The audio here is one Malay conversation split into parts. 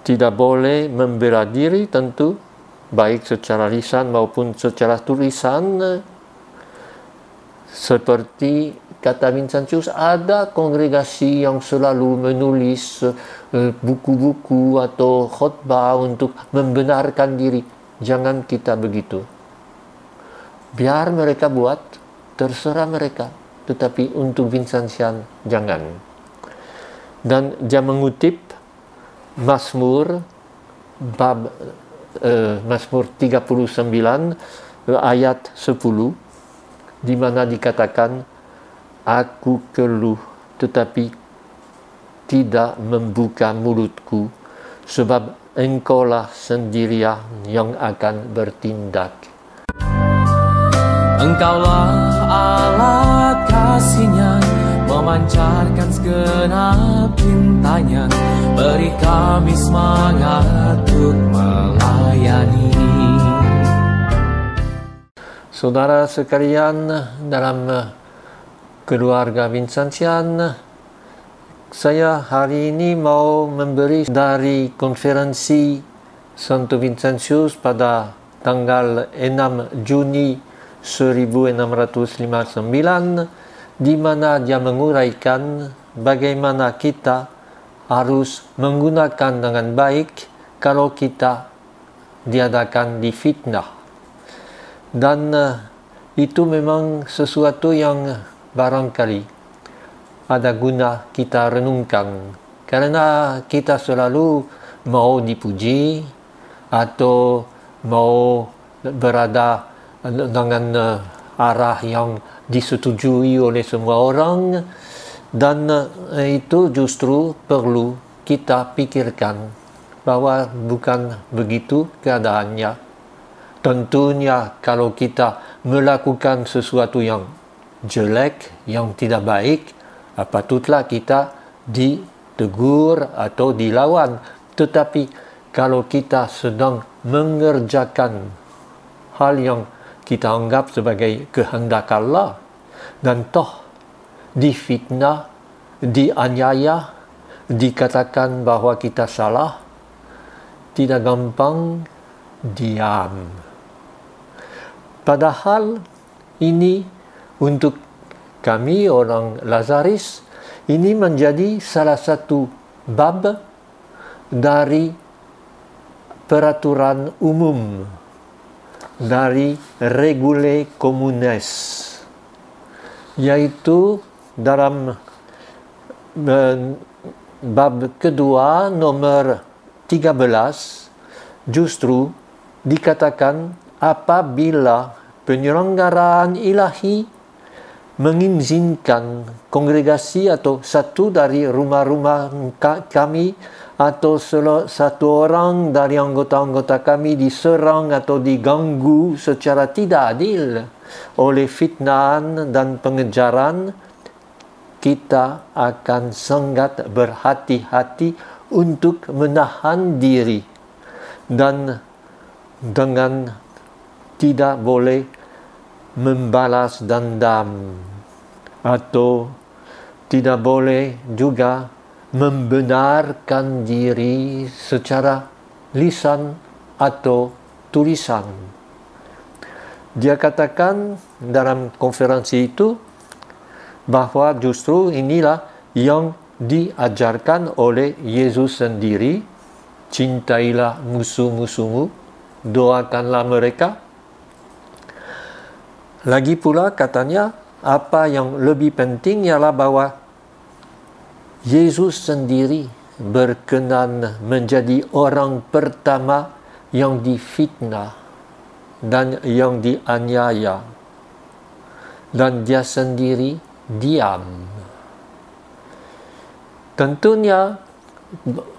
Tidak boleh membela diri tentu, baik secara lisan maupun secara tulisan. Seperti kata Vincentius, ada kongregasi yang selalu menulis buku-buku atau khotbah untuk membenarkan diri. Jangan kita begitu. Biar mereka buat, terserah mereka. Tetapi untuk Vincentian, jangan. Dan dia mengutip Mazmur bab Mazmur 39 ayat 10, di mana dikatakan, aku keluh tetapi tidak membuka mulutku, sebab engkaulah sendirian yang akan bertindak. Engkaulah alat kasih-Nya, memancarkan segenap cintanya, beri kami semangat untuk melayani. Saudara sekalian, dalam keluarga Vincentian, saya hari ini mau memberi dari konferensi Santo Vincentius pada tanggal 6 Juni 1659, di mana dia menguraikan bagaimana kita harus menggunakan dengan baik kalau kita diadakan difitnah. Dan itu memang sesuatu yang barangkali ada guna kita renungkan, karena kita selalu mau dipuji atau mau berada dengan arah yang disetujui oleh semua orang, dan itu justru perlu kita pikirkan bahwa bukan begitu keadaannya. Tentunya kalau kita melakukan sesuatu yang jelek, yang tidak baik, patutlah kita ditegur atau dilawan. Tetapi kalau kita sedang mengerjakan hal yang kita anggap sebagai kehendak Allah, dan toh difitnah, dianiaya, dikatakan bahwa kita salah, tidak gampang diam. Padahal ini untuk kami orang Lazaris, ini menjadi salah satu bab dari peraturan umum, dari regule communes, yaitu dalam bab kedua nomor 13 justru dikatakan, apabila penyelenggaraan ilahi mengizinkan kongregasi atau satu dari rumah-rumah kami atau satu orang dari anggota-anggota kami diserang atau diganggu secara tidak adil oleh fitnahan dan pengejaran, kita akan sangat berhati-hati untuk menahan diri dan dengan tidak boleh membalas dendam, atau tidak boleh juga membenarkan diri secara lisan atau tulisan. Dia katakan dalam konferensi itu bahwa justru inilah yang diajarkan oleh Yesus sendiri, cintailah musuh-musuhmu, doakanlah mereka. Lagi pula katanya, apa yang lebih penting ialah bahwa Yesus sendiri berkenan menjadi orang pertama yang difitnah dan yang dianiaya, dan dia sendiri diam. Tentunya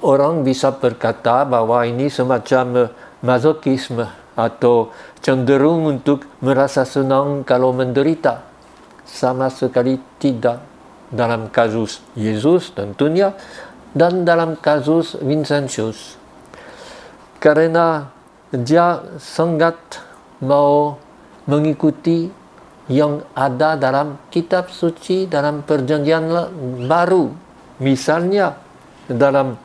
orang bisa berkata bahwa ini semacam masokisme atau cenderung untuk merasa senang kalau menderita. Sama sekali tidak dalam kasus Yesus tentunya, dan dalam kasus Vincentius, karena dia sangat mau mengikuti yang ada dalam kitab suci, dalam perjanjian baru. Misalnya dalam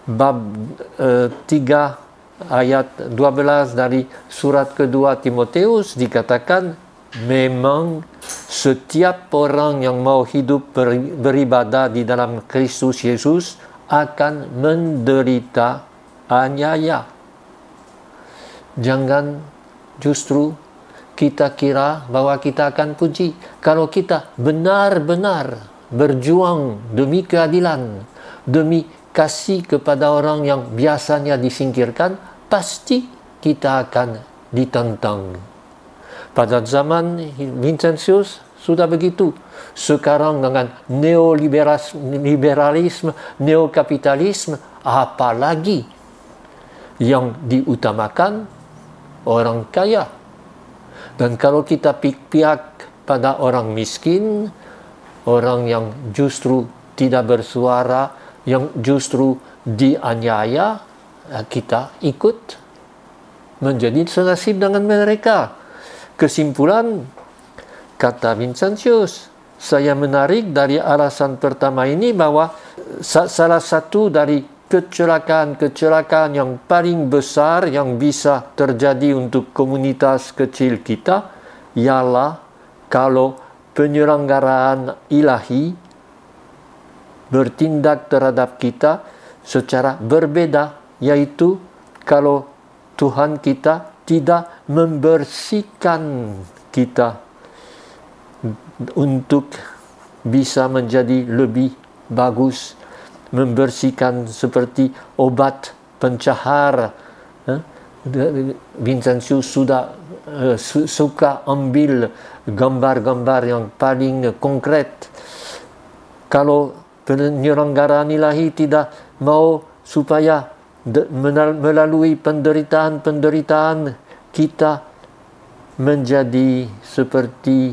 bab 3 ayat 12 dari surat kedua Timoteus dikatakan, memang setiap orang yang mau hidup beribadah di dalam Kristus Yesus akan menderita aniaya. Jangan justru kita kira bahwa kita akan puji. Kalau kita benar-benar berjuang demi keadilan, demi kasih kepada orang yang biasanya disingkirkan, pasti kita akan ditentang. Pada zaman Vincentius sudah begitu. Sekarang dengan neoliberalisme, neokapitalisme, apalagi yang diutamakan orang kaya. Dan kalau kita pihak pada orang miskin, orang yang justru tidak bersuara, yang justru dianiaya, kita ikut menjadi senasib dengan mereka. Kesimpulan, kata Vincentius, saya menarik dari alasan pertama ini bahwa salah satu dari kecelakaan yang paling besar yang bisa terjadi untuk komunitas kecil kita ialah kalau penyelenggaraan ilahi bertindak terhadap kita secara berbeda, yaitu kalau Tuhan kita tidak membersihkan kita untuk bisa menjadi lebih bagus, membersihkan seperti obat pencahar. Vincentius sudah suka ambil gambar-gambar yang paling konkret. Kalau penyelenggaraan ilahi tidak mau supaya melalui penderitaan kita menjadi seperti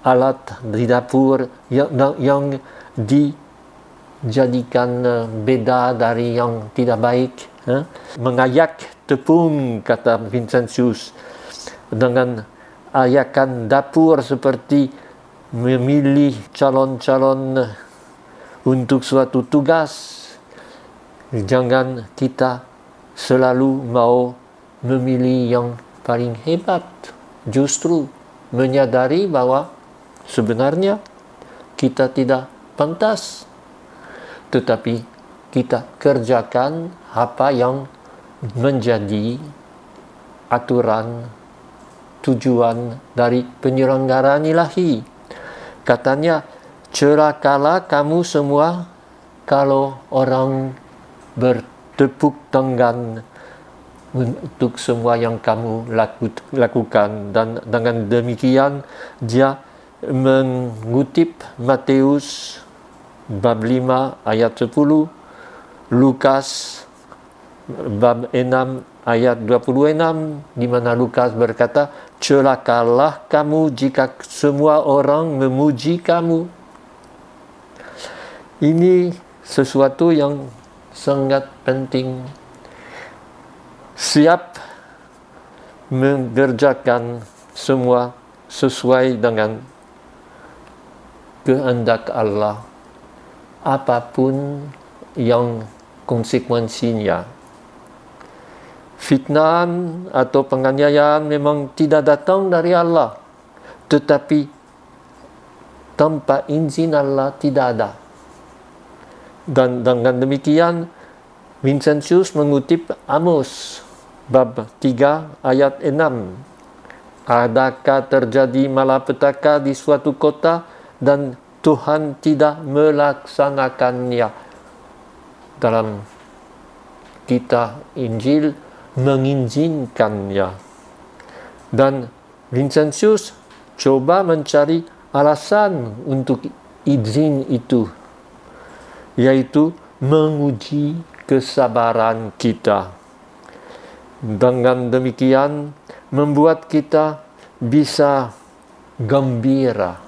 alat di dapur yang dijadikan beda dari yang tidak baik. Mengayak tepung, kata Vincentius, dengan ayakan dapur seperti memilih calon-calon untuk suatu tugas. Jangan kita selalu mau memilih yang paling hebat. Justru menyadari bahwa sebenarnya kita tidak pantas, tetapi kita kerjakan apa yang menjadi aturan tujuan dari penyelenggaraan ilahi. Katanya, celakalah kamu semua kalau orang bertepuk tangan untuk semua yang kamu lakukan. Dan dengan demikian dia mengutip Matius bab 5 ayat 10, Lukas bab 6 ayat 26, di mana Lukas berkata, celakalah kamu jika semua orang memuji kamu. Ini sesuatu yang sangat penting. Siap mengerjakan semua sesuai dengan kehendak Allah, apapun yang konsekuensinya. Fitnah atau penganiayaan memang tidak datang dari Allah, tetapi tanpa izin Allah tidak ada. Dan dengan demikian Vincentius mengutip Amos bab 3 ayat 6. Adakah terjadi malapetaka di suatu kota dan Tuhan tidak melaksanakannya? Dalam kitab Injil mengizinkannya. Dan Vincentius coba mencari alasan untuk izin itu, yaitu menguji kesabaran kita. Dengan demikian membuat kita bisa gembira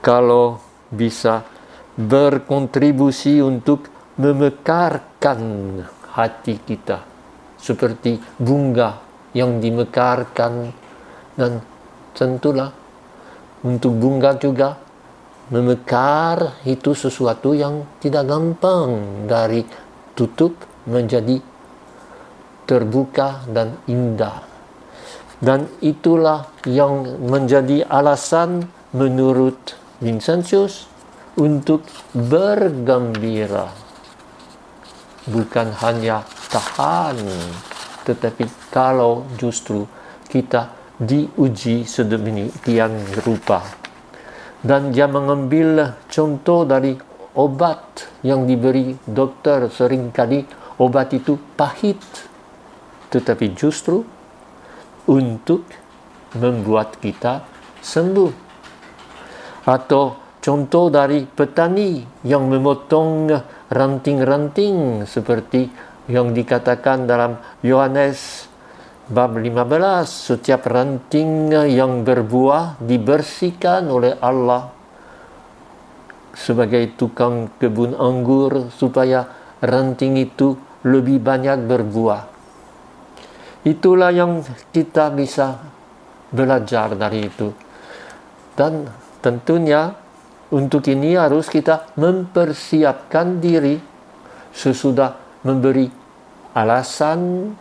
kalau bisa berkontribusi untuk memekarkan hati kita seperti bunga yang dimekarkan. Dan tentulah untuk bunga juga memekar itu sesuatu yang tidak gampang, dari tutup menjadi terbuka dan indah. Dan itulah yang menjadi alasan menurut Vincentius untuk bergembira. Bukan hanya tahan, tetapi kalau justru kita diuji sedemikian rupa. Dan dia mengambil contoh dari obat yang diberi dokter. Seringkali obat itu pahit, tetapi justru untuk membuat kita sembuh. Atau contoh dari petani yang memotong ranting-ranting seperti yang dikatakan dalam Yohanes bab 15, setiap ranting yang berbuah dibersihkan oleh Allah sebagai tukang kebun anggur supaya ranting itu lebih banyak berbuah. Itulah yang kita bisa belajar dari itu. Dan tentunya untuk ini harus kita mempersiapkan diri sesudah memberi alasan.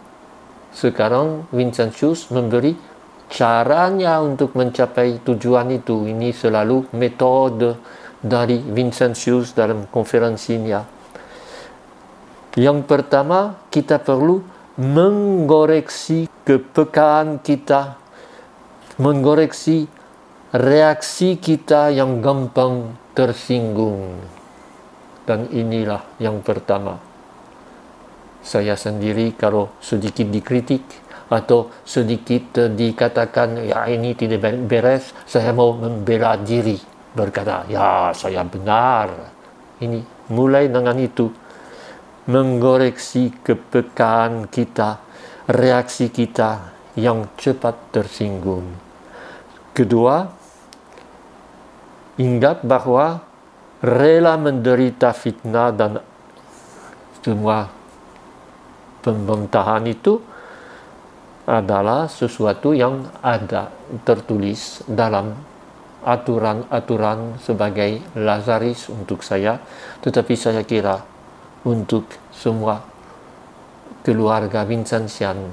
Sekarang Vincentius memberi caranya untuk mencapai tujuan itu. Ini selalu metode dari Vincentius dalam konferensinya. Yang pertama, kita perlu mengkoreksi kepekaan kita, mengkoreksi reaksi kita yang gampang tersinggung. Dan inilah yang pertama. Saya sendiri kalau sedikit dikritik atau sedikit dikatakan ya ini tidak beres, saya mau membela diri, berkata ya saya benar. Ini mulai dengan itu, mengkoreksi kepekaan kita, reaksi kita yang cepat tersinggung. Kedua, ingat bahwa rela menderita fitnah dan semua pembentahan itu adalah sesuatu yang ada tertulis dalam aturan-aturan sebagai Lazaris untuk saya, tetapi saya kira untuk semua keluarga Vincentian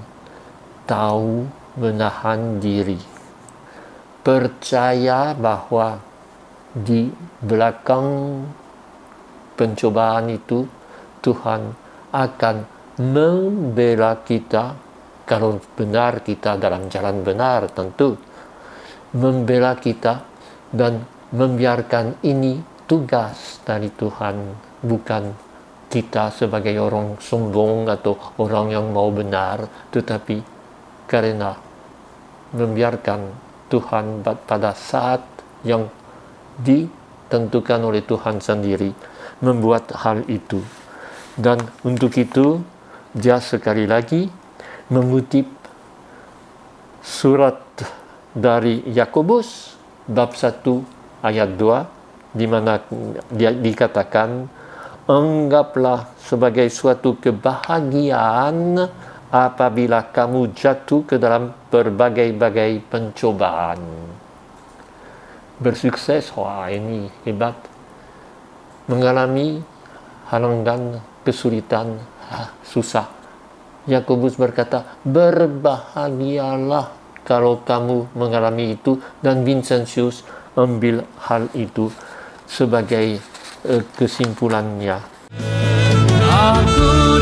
tahu menahan diri, percaya bahwa di belakang pencobaan itu Tuhan akan membela kita kalau benar kita dalam jalan benar, tentu membela kita dan membiarkan ini tugas dari Tuhan, bukan kita sebagai orang sombong atau orang yang mau benar, tetapi karena membiarkan Tuhan pada saat yang ditentukan oleh Tuhan sendiri membuat hal itu. Dan untuk itu dia sekali lagi mengutip surat dari Yakobus bab 1 ayat 2, di mana dia dikatakan, anggaplah sebagai suatu kebahagiaan apabila kamu jatuh ke dalam berbagai-bagai pencobaan. Bersukses, wah ini hebat. Mengalami halangan, kesulitan, susah. Yakobus berkata, berbahagialah kalau kamu mengalami itu, dan Vincentius ambil hal itu sebagai kesimpulannya. Aku